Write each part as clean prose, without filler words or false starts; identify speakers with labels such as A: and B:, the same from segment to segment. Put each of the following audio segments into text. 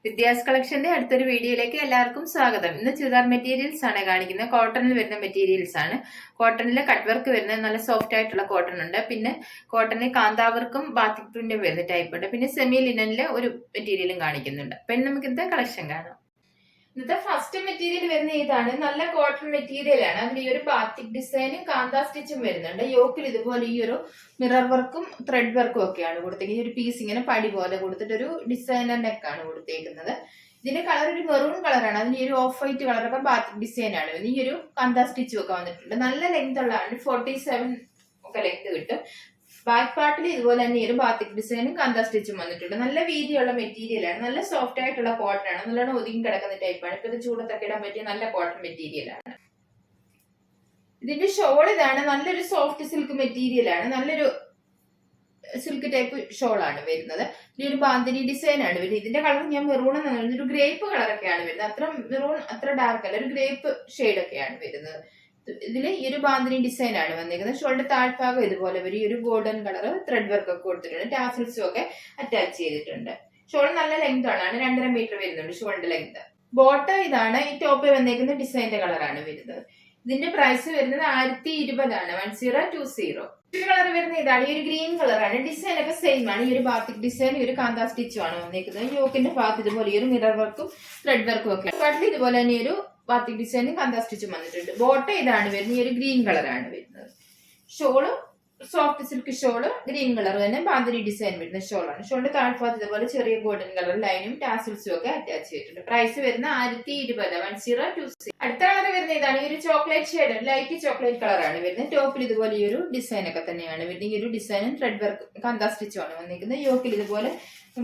A: വിദ്യാസ് കളക്ഷന്റെ അടുത്തൊരു വീഡിയോയിലേക്ക് എല്ലാവർക്കും സ്വാഗതം. ഇന്ന് ചുരിദാർ മെറ്റീരിയൽസ് ആണ് കാണിക്കുന്നത്. കോട്ടണിൽ വരുന്ന മെറ്റീരിയൽസ് ആണ്. കോട്ടണിൽ കട്ട് വർക്ക് വരുന്നത് നല്ല സോഫ്റ്റ് ആയിട്ടുള്ള കോട്ടൺ ഉണ്ട്. പിന്നെ കോട്ടണിൽ കാന്താവർക്കും ബാത്തിക് പ്രിന്റും വരുന്ന ടൈപ്പ് ഉണ്ട്. പിന്നെ സെമി ലിനനിലെ ഒരു മെറ്റീരിയലും കാണിക്കുന്നുണ്ട്. അപ്പൊ നമുക്ക് ഇന്നത്തെ കളക്ഷൻ കാണാം. ഇന്നത്തെ ഫസ്റ്റ് മെറ്റീരിയൽ വരുന്ന ഇതാണ്. നല്ല കോട്ടൺ മെറ്റീരിയൽ ആണ്. അതിൽ ഈ ഒരു ബാത്തിക് ഡിസൈനും കാന്താ സ്റ്റിച്ചും വരുന്നുണ്ട്. യോക്കിൽ ഇതുപോലെ ഈ ഒരു മിറർ വർക്കും ത്രെഡ് വർക്കും ഒക്കെയാണ് കൊടുത്തേക്കുന്നത്. ഒരു പീസ് ഇങ്ങനെ പടി പോലെ കൊടുത്തിട്ട് ഒരു ഡിസൈനർ നെക്കാണ് കൊടുത്തേക്കുന്നത്. ഇതിന്റെ കളർ ഒരു മെറൂൺ കളറാണ്. അതിന് ഈ ഒരു ഓഫ് വൈറ്റ് കളറൊക്കെ ബാത്തിക് ഡിസൈൻ ആണ്. ഈ ഒരു കാന്താ സ്റ്റിച്ചും ഒക്കെ വന്നിട്ടുണ്ട്. നല്ല ലെങ്ത് ഉള്ളതാണ്. 47 ഒക്കെ ലെങ്ത് കിട്ടും. ബാക്ക് പാർട്ടിൽ ഇതുപോലെ തന്നെ ഒരു ബാത്തിക് ഡിസൈനും കാന്താ സ്റ്റിച്ചും വന്നിട്ടുണ്ട്. നല്ല വീതിയുള്ള മെറ്റീരിയൽ ആണ്. നല്ല സോഫ്റ്റ് ആയിട്ടുള്ള കോട്ടൺ ആണ്. നല്ലോണം ഒതുങ്ങി കിടക്കുന്ന ടൈപ്പാണ്. ഇപ്പൊ ഇത് ചൂടത്തൊക്കെ ഇടാൻ പറ്റിയ നല്ല കോട്ടൺ മെറ്റീരിയൽ ആണ്. ഇതിന്റെ ഷോൾ ഇതാണ്. നല്ലൊരു സോഫ്റ്റ് സിൽക്ക് മെറ്റീരിയൽ ആണ്. നല്ലൊരു സിൽക്ക് ടൈപ്പ് ഷോൾ ആണ് വരുന്നത്. ഒരു ബാന്തിനി ഡിസൈൻ ആണ് വരുന്നത്. ഇതിന്റെ കളർ ഞാൻ മെറൂൺ എന്ന് പറയുന്നത് ഒരു ഗ്രേപ്പ് കളറൊക്കെയാണ് വരുന്നത്. അത്ര മെറൂൺ അത്ര ഡാർക്ക് അല്ല, ഒരു ഗ്രേപ്പ് ഷെയ്ഡ് ഒക്കെയാണ് വരുന്നത്. ഇതിൽ ഈ ഒരു ബാന്തിനി ഡിസൈൻ ആണ് വന്നിരിക്കുന്നത്. ഷോളിന്റെ താഴ്ഭാഗം ഇതുപോലെ വരും. ഈ ഒരു ഗോൾഡൻ കളർ ത്രെഡ് വർക്ക് ഒക്കെ കൊടുത്തിട്ടുണ്ട്. ടാസൽസും ഒക്കെ അറ്റാച്ച് ചെയ്തിട്ടുണ്ട്. ഷോൾ നല്ല ലെങ്ത് ആണ്. 2.5 മീറ്റർ വരുന്നുണ്ട് ഷോളിന്റെ ലെങ്ത്. ബോട്ടം ഇതാണ്. ഈ ടോപ്പ് വന്നേക്കുന്ന ഡിസൈന്റെ കളറാണ് വരുന്നത്. ഇതിന്റെ പ്രൈസ് വരുന്നത് 1020 ആണ്. 1020. കളർ വരുന്ന ഇതാണ്. ഈ ഒരു ഗ്രീൻ കളറാണ്. ഡിസൈൻ ഒക്കെ സെയിം ആണ്. ഈ ഒരു ബാത്തിക് ഡിസൈൻ ഈ ഒരു കാന്താ സ്റ്റിച്ചും ആണ് വന്നിരിക്കുന്നത്. യോക്കിന്റെ ഭാഗത്ത് ഇതുപോലെ ഈ ഒരു മിറർ വർക്കും ത്രെഡ് വർക്കും ഒക്കെ. പാട്ടിൽ ഇതുപോലെ തന്നെ ഒരു ബാത്തിക് ഡിസൈനും കാന്താ സ്റ്റിച്ചും വന്നിട്ടുണ്ട്. ബോട്ടം ഇതാണ് വരുന്നത്. ഈ ഒരു ഗ്രീൻ കളറാണ് വരുന്നത്. Shawl soft silk shawl green colour തന്നെ ബാന്തിനി ഡിസൈൻ വരുന്ന ഷോളാണ്. ഷോളിന്റെ താഴ്ഭാഗത്ത് ഇതുപോലെ ചെറിയ ഗോൾഡൻ കളർ ലൈനും ടാസിൽസും ഒക്കെ അറ്റാച്ച് ചെയ്തിട്ടുണ്ട്. പ്രൈസ് വരുന്ന 1020. 1020. അടുത്ത കളർ വരുന്ന ഇതാണ്. ഈ ഒരു ചോക്ലേറ്റ് ഷെയ്ഡ് ലൈറ്റ് ചോക്ലേറ്റ് കളറാണ് വരുന്നത്. ടോപ്പിൽ ഇതുപോലെ ഈ ഒരു ഡിസൈൻ ഒക്കെ തന്നെയാണ് വരുന്നത്. ഈ ഒരു ഡിസൈനും ത്രെഡ് വർക്കും കാന്താ സ്റ്റിച്ചും ആണ് വന്നിരിക്കുന്നത്. യോക്കിൽ ഇതുപോലെ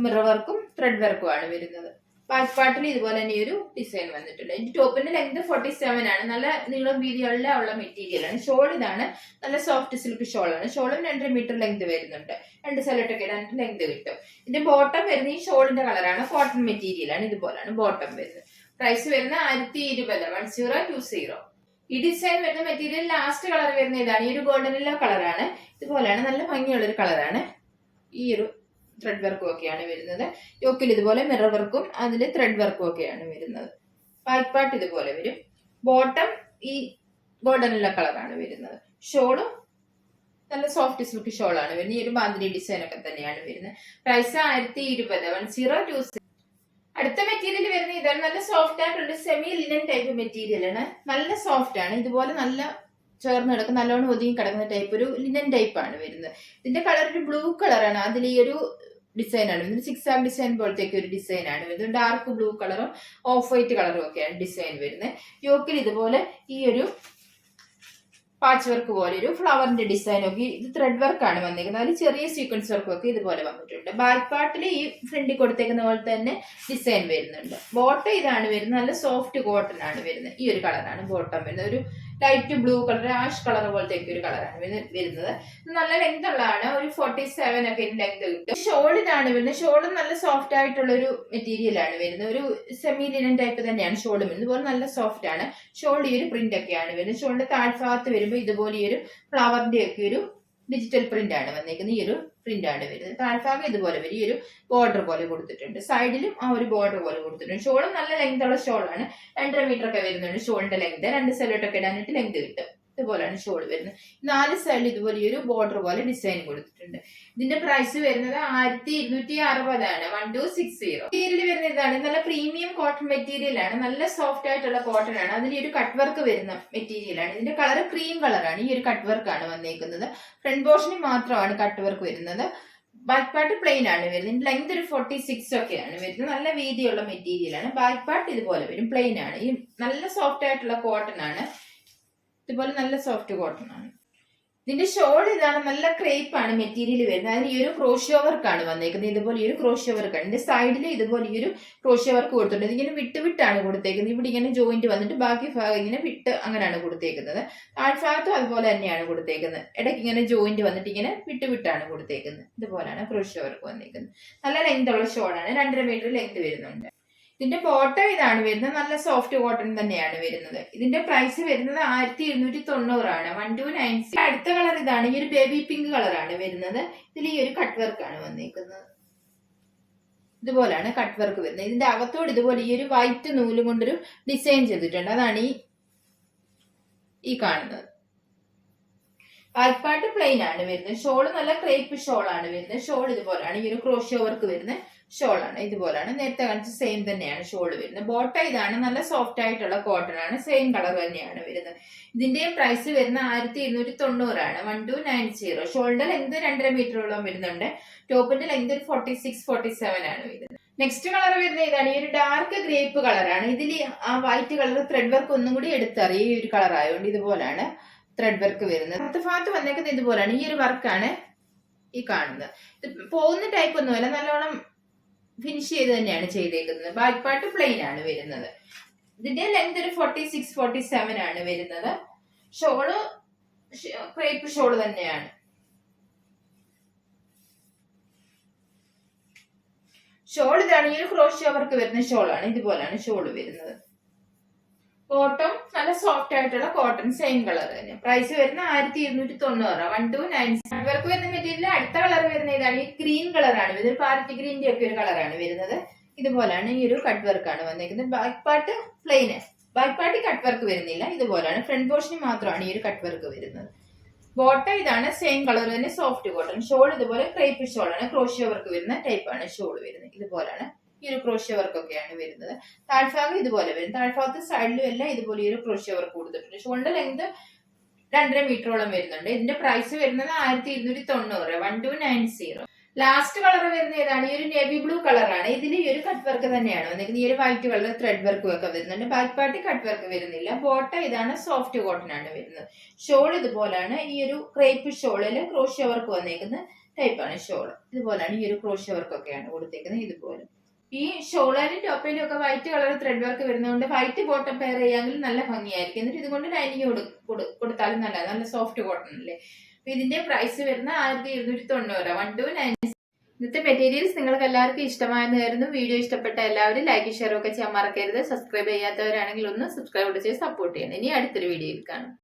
A: മിറർ വർക്കും ത്രെഡ് വർക്കും ആണ് വരുന്നത്. ബാക്ക് പാർട്ടിൽ ഇതുപോലെ തന്നെ ഒരു ഡിസൈൻ വന്നിട്ടുണ്ട്. ഇതിന്റെ ടോപ്പിന്റെ ലെങ്ത് 47 ആണ്. നല്ല നീളം വീതിയുള്ള ഉള്ള മെറ്റീരിയൽ ആണ്. ഷോൾ ഇതാണ്. നല്ല സോഫ്റ്റ് സിൽക്ക് ഷോൾ ആണ്. ഷോളും 2.5 മീറ്റർ ലെങ്ത് വരുന്നുണ്ട്. 2 സൈഡിലൊക്കെ ഇടാൻ ലെങ്ത് കിട്ടും. ഇതിന്റെ ബോട്ടം വരുന്ന ഈ ഷോളിന്റെ കളറാണ്. കോട്ടൺ മെറ്റീരിയൽ ആണ്. ഇതുപോലാണ് ബോട്ടം വരുന്നത്. പ്രൈസ് വരുന്ന 1020. 1020. ഈ ഡിസൈൻ വരുന്ന മെറ്റീരിയൽ ലാസ്റ്റ് കളർ വരുന്ന ഇതാണ്. ഈ ഒരു ഗോൾഡൻ യെല്ലോ കളറാണ്. ഇതുപോലെയാണ്. നല്ല ഭംഗിയുള്ള ഒരു കളറാണ്. ഈ ഒരു ത്രെഡ് വർക്കും ഒക്കെയാണ് വരുന്നത്. യോക്കിൽ ഇതുപോലെ മിറർ വർക്കും അതിൽ ത്രെഡ് വർക്കും ഒക്കെയാണ് വരുന്നത്. ബാക്ക് പാർട്ട് ഇതുപോലെ വരും. ബോട്ടം ഈ ഗോൾഡൻ യെല്ലോ കളറാണ് വരുന്നത്. ഷോളും നല്ല സോഫ്റ്റ് സിൽക്ക് ഷോളാണ് വരുന്നത്. ഈ ഒരു ബാന്തിനി ഡിസൈൻ ഒക്കെ തന്നെയാണ് വരുന്നത്. പ്രൈസ് 1020. 1020. അടുത്ത മെറ്റീരിയൽ വരുന്ന ഇതാണ്. നല്ല സോഫ്റ്റ് ആയിട്ടുള്ള സെമി ലിനൻ ടൈപ്പ് മെറ്റീരിയൽ ആണ്. നല്ല സോഫ്റ്റ് ആണ്. ഇതുപോലെ നല്ല ചേർന്ന് കിടക്കുന്ന നല്ലോണം ഒതുങ്ങി കിടക്കുന്ന ടൈപ്പ് ഒരു ലിനൻ ടൈപ്പ് ആണ് വരുന്നത്. ഇതിന്റെ കളർ ഒരു ബ്ലൂ കളറാണ്. അതിൽ ഈ ഒരു ഡിസൈൻ ആണ് വരുന്നത്. 6 ആം ഡിസൈൻ പോലത്തേക്ക് ഒരു ഡിസൈൻ ആണ് വരുന്നത്. ഡാർക്ക് ബ്ലൂ കളറും ഓഫ് വൈറ്റ് കളറും ഒക്കെയാണ് ഡിസൈൻ വരുന്നത്. യോക്കിൽ ഇതുപോലെ ഈ ഒരു പാച്ച് വർക്ക് പോലെ ഒരു ഫ്ലവറിന്റെ ഡിസൈൻ ഒക്കെ ഇത് ത്രെഡ് വർക്ക് ആണ് വന്നിരിക്കുന്നത്. അതിൽ ചെറിയ സീക്വൻസ് വർക്കും ഒക്കെ ഇതുപോലെ വന്നിട്ടുണ്ട്. ബാക്ക് പാർട്ടിൽ ഈ ഫ്രണ്ടിൽ കൊടുത്തേക്കുന്ന പോലെ തന്നെ ഡിസൈൻ വരുന്നുണ്ട്. ബോട്ടം ഇതാണ് വരുന്നത്. നല്ല സോഫ്റ്റ് കോട്ടൺ ആണ് വരുന്നത്. ഈ ഒരു കളറാണ് ബോട്ടം വരുന്നത്. ഒരു light blue colour ash colour പോലത്തേക്ക് ഒരു കളറാണ് വരുന്നത്. നല്ല ലെങ്ത് ഉള്ളതാണ്. ഒരു 47 ഒക്കെ ലെങ്ത് കിട്ടും. ഷോൾ ഇതാണ് വരുന്നത്. ഷോളും നല്ല സോഫ്റ്റ് ആയിട്ടുള്ള ഒരു മെറ്റീരിയൽ ആണ് വരുന്നത്. ഒരു സെമി ലിനൻ ടൈപ്പ് തന്നെയാണ് ഷോളും വരുന്നത്. ഇതുപോലെ നല്ല സോഫ്റ്റ് ആണ്. ഷോൾ ഈ ഒരു പ്രിന്റ് ഒക്കെയാണ് വരുന്നത്. ഷോളിന്റെ താഴ്ഭാഗത്ത് വരുമ്പോൾ ഇതുപോലെ ഈ ഒരു ഫ്ലവറിന്റെ ഒക്കെ ഒരു ഡിജിറ്റൽ പ്രിന്റ് ആണ് വന്നിരിക്കുന്നത്. ഈ ഒരു പ്രിന്റ് ആണ് വരുന്നത്. താഴ്ഭാഗം ഇതുപോലെ വരും. ഈ ഒരു ബോർഡർ പോലെ കൊടുത്തിട്ടുണ്ട്. സൈഡിലും ആ ഒരു ബോർഡർ പോലെ കൊടുത്തിട്ടുണ്ട്. ഷോളും നല്ല ലെങ്ത് ഉള്ള ഷോളാണ്. 2.5 മീറ്റർ ഒക്കെ വരുന്നുണ്ട് ഷോളിന്റെ ലെങ്ത്. 2 സൈഡിലോട്ടൊക്കെ ഇടാനായിട്ട് ലെങ്ത് കിട്ടും. ഇതുപോലെയാണ് ഷോൾ വരുന്നത്. 4 സൈഡിൽ ഇതുപോലെ ഈ ഒരു ബോർഡർ പോലെ ഡിസൈൻ കൊടുത്തിട്ടുണ്ട്. ഇതിന്റെ പ്രൈസ് വരുന്നത് 1260 ആണ്. 1260. മെറ്റീരിയൽ വരുന്ന ഇതാണ്. നല്ല പ്രീമിയം കോട്ടൺ മെറ്റീരിയൽ ആണ്. നല്ല സോഫ്റ്റ് ആയിട്ടുള്ള കോട്ടൺ ആണ്. അതിൽ ഒരു കട്ട് വർക്ക് വരുന്ന മെറ്റീരിയൽ ആണ്. ഇതിന്റെ കളർ ക്രീം കളറാണ്. ഈ ഒരു കട്ട് വർക്ക് ആണ് വന്നേക്കുന്നത്. ഫ്രണ്ട് പോർഷനിൽ മാത്രമാണ് കട്ട് വർക്ക് വരുന്നത്. ബാക്ക് പാർട്ട് പ്ലെയിൻ ആണ് വരുന്നത്. ലെങ്ത് ഒരു 46 ഒക്കെയാണ് വരുന്നത്. നല്ല വീതിയുള്ള മെറ്റീരിയൽ ആണ്. ബാക്ക് പാർട്ട് ഇതുപോലെ വരും. പ്ലെയിൻ ആണ്. ഈ നല്ല സോഫ്റ്റ് ആയിട്ടുള്ള കോട്ടൺ ആണ്. ഇതുപോലെ നല്ല സോഫ്റ്റ് കോട്ടൺ ആണ്. ഇതിന്റെ ഷോൾ ഇതാണ്. നല്ല ക്രേപ്പ് ആണ് മെറ്റീരിയൽ വരുന്നത്. അതിന് ഈ ഒരു ക്രോഷ്യോ വർക്ക് ആണ് വന്നേക്കുന്നത്. ഇതുപോലെ ഈ ഒരു ക്രോഷ്യോ വർക്ക് ആണ്. ഇതിന്റെ സൈഡിൽ ഇതുപോലെ ഈ ഒരു ക്രോഷ്യോ വർക്ക് കൊടുത്തിട്ടുണ്ട്. ഇതിങ്ങനെ വിട്ടാണ് കൊടുത്തേക്കുന്നത്. ഇവിടെ ഇങ്ങനെ ജോയിന്റ് വന്നിട്ട് ബാക്കി ഭാഗം ഇങ്ങനെ വിട്ട് അങ്ങനെയാണ് കൊടുത്തേക്കുന്നത്. താഴ്ഭാഗത്തും അതുപോലെ തന്നെയാണ് കൊടുത്തേക്കുന്നത്. ഇടയ്ക്ക് ഇങ്ങനെ ജോയിന്റ് വന്നിട്ട് ഇങ്ങനെ വിട്ടാണ് കൊടുത്തേക്കുന്നത്. ഇതുപോലെയാണ് ക്രോഷ്യോ വർക്ക് വന്നേക്കുന്നത്. നല്ല ലെങ്ത് ഉള്ള ഷോളാണ്. 2.5 മീറ്റർ ലെങ്ത് വരുന്നുണ്ട്. ഇതിന്റെ ബോട്ടം ഇതാണ് വരുന്നത്. നല്ല സോഫ്റ്റ് കോട്ടൺ തന്നെയാണ് വരുന്നത്. ഇതിന്റെ പ്രൈസ് വരുന്നത് 1290 ആണ്. 1290. അടുത്ത കളർ ഇതാണ്. ഈ ഒരു ബേബി പിങ്ക് കളറാണ് വരുന്നത്. ഇതിൽ ഈ ഒരു കട്ട് വർക്ക് ആണ് വന്നിരിക്കുന്നത്. ഇതുപോലാണ് കട്ട് വർക്ക് വരുന്നത്. ഇതിന്റെ അകത്തോട് ഇതുപോലെ ഈ ഒരു വൈറ്റ് നൂലും കൊണ്ടൊരു ഡിസൈൻ ചെയ്തിട്ടുണ്ട്. അതാണ് ഈ കാണുന്നത്. ബാക്ക് പ്ലെയിൻ ആണ് വരുന്നത്. ഷോള് നല്ല ക്രേപ്പ് ഷോൾ ആണ് വരുന്നത്. ഷോൾ ഇതുപോലാണ്. ഈ ഒരു ക്രോഷ്യോ വർക്ക് വരുന്ന ഷോൾ ആണ്. ഇതുപോലാണ് നേരത്തെ കാണിച്ച സെയിം തന്നെയാണ് ഷോൾ വരുന്നത്. ബോട്ട ഇതാണ്. നല്ല സോഫ്റ്റ് ആയിട്ടുള്ള കോട്ടൺ ആണ്. സെയിം കളർ തന്നെയാണ് വരുന്നത്. ഇതിന്റെയും പ്രൈസ് വരുന്ന 1290 ആണ്. 1290. ഷോളിന്റെ ലെങ്ത് 2.5 മീറ്ററോളം വരുന്നുണ്ട്. ടോപ്പിന്റെ ലെങ്ത് 46-47 ആണ് വരുന്നത്. നെക്സ്റ്റ് കളർ വരുന്നത് ഇതാണ്. ഈ ഒരു ഡാർക്ക് ഗ്രേപ്പ് കളറാണ്. ഇതിൽ ആ വൈറ്റ് കളർ ത്രെഡ് വർക്ക് ഒന്നും കൂടി എടുത്തറിയും. ഈ ഒരു കളർ ആയതുകൊണ്ട് ഇതുപോലാണ് ത്രെഡ് വർക്ക് വരുന്നത്. അടുത്ത ഭാഗത്ത് വന്നേക്കുന്നത് ഇതുപോലാണ്. ഈ ഒരു വർക്കാണ് ഈ കാണുന്നത്. ഇത് പോകുന്ന ടൈപ്പ് ഒന്നുമല്ല, നല്ലോണം ഫിനിഷ് ചെയ്ത് തന്നെയാണ് ചെയ്തേക്കുന്നത്. ബാക്ക് പാർട്ട് പ്ലെയിൻ ആണ് വരുന്നത്. ഇതിന്റെ ലെങ്ത് ഒരു 46-47 ആണ് വരുന്നത്. ഷോള് ക്രേപ്പ് ഷോള് തന്നെയാണ്. ഷോൾ ഇതാണ്. ഈ ഒരു ക്രോഷ്യോ വർക്ക് വരുന്ന ഷോളാണ്. ഇതുപോലാണ് ഷോള് വരുന്നത്. കോട്ടൺ നല്ല സോഫ്റ്റ് ആയിട്ടുള്ള കോട്ടൺ സെയിം കളർ തന്നെ. പ്രൈസ് വരുന്ന 1290. 1290. വർക്ക് വരുന്ന മെറ്റീരിയൽ അടുത്ത കളർ വരുന്ന ഇതാണ്. ഈ ഗ്രീൻ കളറാണ്. ഇതൊരു പാരറ്റ് ഗ്രീൻ്റെ ഒക്കെ ഒരു കളറാണ് വരുന്നത്. ഇതുപോലാണ് ഈ ഒരു കട്ട് വർക്കാണ് വന്നേക്കുന്നത്. Back part plain. Back part cut work വരുന്നില്ല. ഇതുപോലാണ്. ഫ്രണ്ട് പോർഷന് മാത്രമാണ് ഈ ഒരു കട്ട് വർക്ക് വരുന്നത്. ബോട്ട ഇതാണ്. സെയിം കളർ തന്നെ, സോഫ്റ്റ് കോട്ടൺ. ഷോൾ ഇതുപോലെ ക്രേപ്പ് ഷോളാണ്. ക്രോഷ്യോ വർക്ക് വരുന്ന ടൈപ്പാണ് ഷോൾ വരുന്നത്. ഇതുപോലാണ് ഈ ഒരു ക്രോഷ്യോ വർക്ക് ഒക്കെയാണ് വരുന്നത്. താഴ്ഭാഗം ഇതുപോലെ വരും. താഴ്ഭാഗത്ത് സൈഡിലും എല്ലാം ഇതുപോലെ ഈ ഒരു ക്രോഷ്യോ വർക്ക് കൊടുത്തിട്ടുണ്ട്. ഷോളിന്റെ ലെങ്ത് 2.5 മീറ്ററോളം വരുന്നുണ്ട്. ഇതിന്റെ പ്രൈസ് വരുന്നത് 1290. 1290. ലാസ്റ്റ് കളർ വരുന്ന ഏതാണ്? ഈ ഒരു നേവി ബ്ലൂ കളറാണ്. ഇതിൽ ഈ ഒരു കട്ട് വർക്ക് തന്നെയാണ് വന്നിരിക്കുന്നത്. ഈ ഒരു വൈറ്റ് കളർ ത്രെഡ് വർക്കും ഒക്കെ വരുന്നുണ്ട്. ബാക്ക് പാർട്ടി കട്ട് വർക്ക് വരുന്നില്ല. ബോട്ട ഇതാണ്. സോഫ്റ്റ് കോട്ടൺ ആണ് വരുന്നത്. ഷോൾ ഇതുപോലാണ്. ഈ ഒരു ക്രേപ്പ് ഷോളില് ക്രോഷ്യോ വർക്ക് വന്നേക്കുന്ന ടൈപ്പാണ് ഷോൾ. ഇതുപോലാണ് ഈ ഒരു ക്രോഷ്യോ വർക്ക് ഒക്കെയാണ് കൊടുത്തേക്കുന്നത്. ഇതുപോലെ ഈ ഷോളിലും ടോപ്പിലും ഒക്കെ വൈറ്റ് കളർ ത്രെഡ് വർക്ക് വരുന്നതുകൊണ്ട് വൈറ്റ് ബോട്ടം പെയർ ചെയ്യാമെങ്കിൽ നല്ല ഭംഗിയായിരിക്കും. എന്നിട്ട് ഇതുകൊണ്ട് ലൈനിങ് കൊടുത്താലും നല്ല സോഫ്റ്റ് കോട്ടൺ അല്ലേ. അപ്പൊ ഇതിന്റെ പ്രൈസ് വരുന്ന 1290. 1290. ഇന്നത്തെ മെറ്റീരിയൽസ് നിങ്ങൾക്ക് എല്ലാവർക്കും ഇഷ്ടമായെന്ന് കരുതുന്നു. വീഡിയോ ഇഷ്ടപ്പെട്ട എല്ലാവരും ലൈക്ക് ഷെയർ ഒക്കെ ചെയ്യാൻ മറക്കരുത്. സബ്സ്ക്രൈബ് ചെയ്യാത്തവരാണെങ്കിൽ ഒന്ന് സബ്സ്ക്രൈബ് ചെയ്ത് സപ്പോർട്ട് ചെയ്യണം. ഇനി അടുത്തൊരു വീഡിയോയിൽ കാണാം.